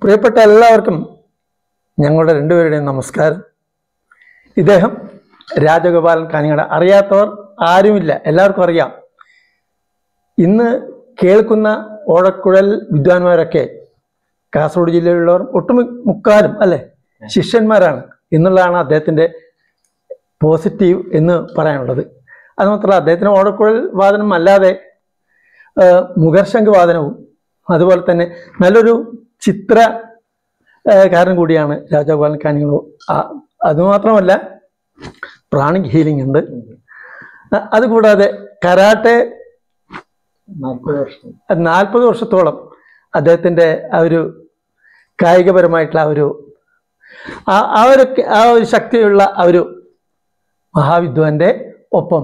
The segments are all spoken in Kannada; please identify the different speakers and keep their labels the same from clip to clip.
Speaker 1: പ്രിയപ്പെട്ട എല്ലാവർക്കും ഞങ്ങളുടെ രണ്ടുപേരുടെയും നമസ്കാരം. ഇദ്ദേഹം രാജഗോപാലൻ കാഞ്ഞങ്ങാട്. അറിയാത്തവർ ആരുമില്ല, എല്ലാവർക്കും അറിയാം. ഇന്ന് കേൾക്കുന്ന ഓടക്കുഴൽ വിദ്വാൻമാരൊക്കെ കാസർഗോഡ് ജില്ലയിലുള്ളവർ ഒട്ടുമുക്കാലും അല്ലേ ശിഷ്യന്മാരാണ് എന്നുള്ളതാണ് അദ്ദേഹത്തിൻ്റെ പോസിറ്റീവ് എന്ന് പറയാനുള്ളത്. അതുമാത്രമല്ല, അദ്ദേഹത്തിന് ഓടക്കുഴൽ വാദനം അല്ലാതെ മുഖർശംഖ് വാദനവും അതുപോലെ തന്നെ നല്ലൊരു ചിത്രകാരൻ കൂടിയാണ് രാജഗോപാലൻ കാഞ്ഞങ്ങാട്. അതുമാത്രമല്ല, പ്രാണിക് ഹീലിംഗ് ഉണ്ട്. അതുകൂടാതെ കരാട്ടെ 40 വർഷത്തോളം അദ്ദേഹത്തിൻ്റെ ആ ഒരു കായികപരമായിട്ടുള്ള ആ ഒരു ശക്തിയുള്ള ആ ഒരു മഹാവിദ്വാന്റെ ഒപ്പം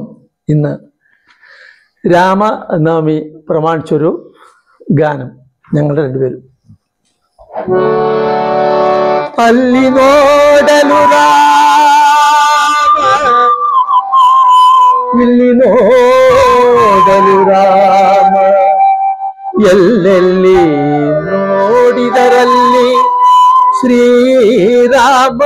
Speaker 1: ഇന്ന് രാമനവമി പ്രമാണിച്ചൊരു ഗാനം ഞങ്ങളുടെ രണ്ടുപേരും. അല്ലിനോടലു ರಾಮ ಎಲ್ಲೆಲ್ಲಿ ನೋಡಿದರಲ್ಲಿ ಶ್ರೀರಾಮ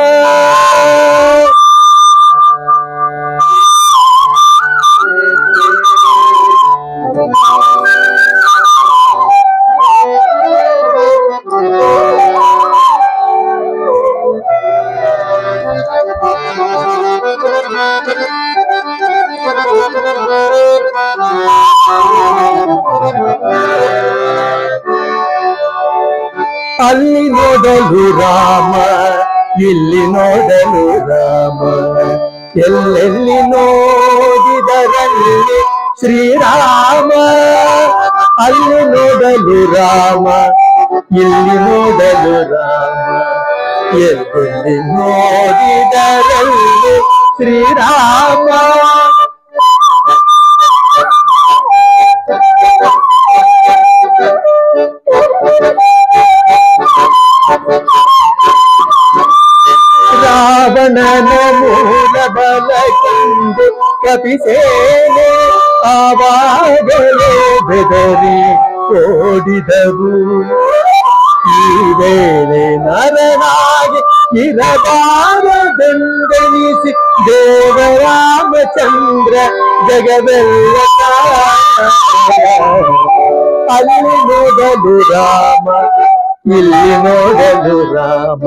Speaker 1: ಅಲ್ಲಿ ನೋಡಲು ರಾಮ, ಇಲ್ಲಿ ನೋಡಲು ರಾಮ, ಎಲ್ಲೆಲ್ಲಿ ನೋಡಿದರಲ್ಲಿ ಶ್ರೀರಾಮ. ಅಲ್ಲಿ ನೋಡಲು ರಾಮ, ಇಲ್ಲಿ ನೋಡಲು ರಾಮ, ಎಲ್ಲೆಲ್ಲಿ ನೋಡಿದರಲ್ಲಿ ಶ್ರೀರಾಮ. ರಾವಣನ ಮೂಲ ಬಲ ಕಂಡು ಕಪಿಸೇನೆ ಆವಾಗಲೇ ಬೆದರಿ ಓಡಿದರು. ಈ ವೇಳೆ ನರನಾಗಿ ಇರಬಾರದೆಂದೆನಿಸಿ ದೇವರಾಮಚಂದ್ರ ಜಗವೆಲ್ಲ ಅಲ್ಲಿ ನೋಡಲು ರಾಮ, ಇಲ್ಲಿ ನೋಡಲು ರಾಮ,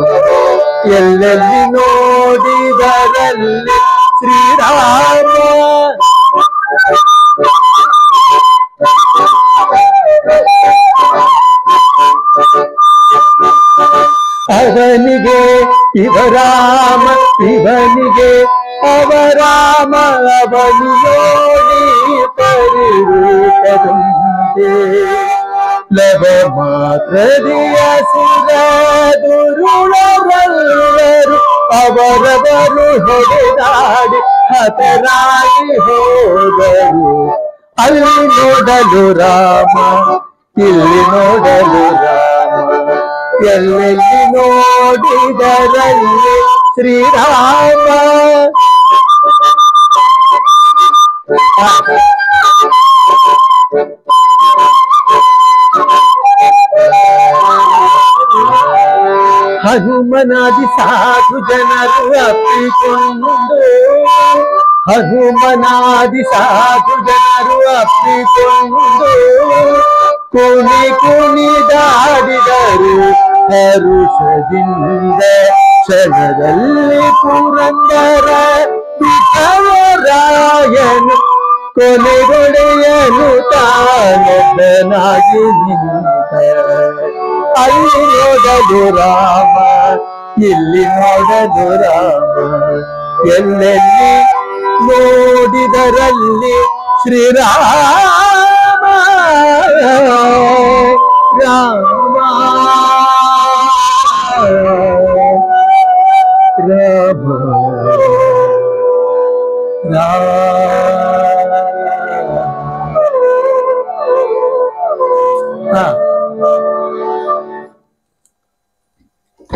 Speaker 1: ಎಲ್ಲೆಲ್ಲಿ ನೋಡಿದರಲ್ಲಿ ಶ್ರೀರಾಮ. ಅವನಿಗೆ ಇವರಾಮ, ಇವನಿಗೆ ಅವರಾಮ, ಅವನು ನೋಡಿ ಪರಿರೂಪದಂತೆ ಲವ ಮಾತ್ರದಿಯ ಸುರ ದುರುಳರೆಲ್ಲರೂ ಅವರವರು ಹೊಡೆದಾಡಿ ಹತರಾಗಿ ಹೋದರು. ಅಲ್ಲಿ ನೋಡಲು ರಾಮ, ಇಲ್ಲಿ ನೋಡಲು ರಾಮ, ಎಲ್ಲೆಲ್ಲಿ ನೋಡಿದರಲ್ಲಿ ಶ್ರೀರಾಮ. ಹನುಮನಾದಿ ಸಾಧು ಜನರು ಅಪ್ಪಿಕೊಂಡು, ಹನುಮನಾದಿ ಸಾಧು ಜನರು ಅಪ್ಪಿಕೊಂಡು ಕುಣಿ ಕುಣಿದಾಡಿದರು ಹರುಷದಿಂದ. ಕ್ಷಣದಲ್ಲಿ ಪುರಂದರ ವಿಠಲರಾಯನು ಕೊನೆಗೊಡೆಯನು ತಾನೊಬ್ಬನಾಗಿ ನಿಂತ. ಅಲ್ಲಿ ನೋಡಲು ರಾಮ, ಇಲ್ಲಿ ನೋಡಲು ರಾಮ, ಎಲ್ಲೆಲ್ಲಿ ನೋಡಿದರಲ್ಲಿ ಶ್ರೀರಾಮ. ರಾಮ ರಾಮ ರಾಮ.